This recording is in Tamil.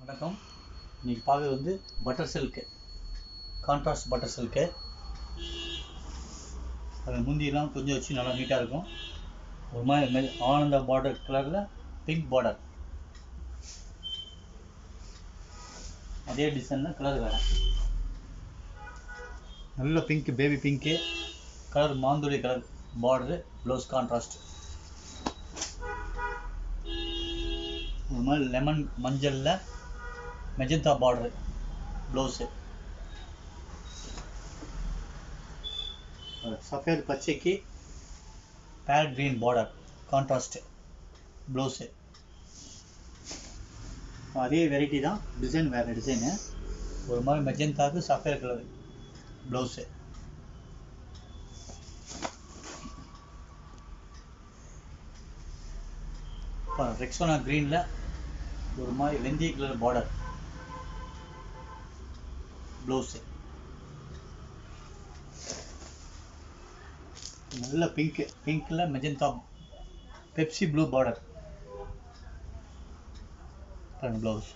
வணக்கம். இன்னைக்கு பார்க்குறது வந்து butter silk, contrast butter silk. அது முந்தியெல்லாம் கொஞ்சம் வச்சு நல்லா நீட்டாக இருக்கும். ஒரு மாதிரி ஆனந்த பார்டர் கலரில் பிங்க் பார்டர், அதே டிசைனில் கலர் வேறு. நல்ல பிங்க், பேபி பிங்க்கு கலர், மாந்துளி கலர் பார்டரு, ப்ளவுஸ் கான்ட்ராஸ்ட். ஒரு மாதிரி லெமன் மஞ்சளில் மெஜந்தா பார்டரு ப்ளவுஸு. சஃபேர் பச்சைக்கு parrot green border contrast blouse. அதே வெரைட்டி தான், டிசைன் வேறு டிசைனு. ஒரு மாதிரி மெஜந்தாவுக்கு சஃபேர் கலர் ப்ளவுஸு. ரெக்ஸோனா க்ரீனில் ஒரு மாதிரி வெந்தய கலர் பார்டர் ப்ளவுஸு. நல்ல பிங்க்கில் magenta Pepsi blue border blouse.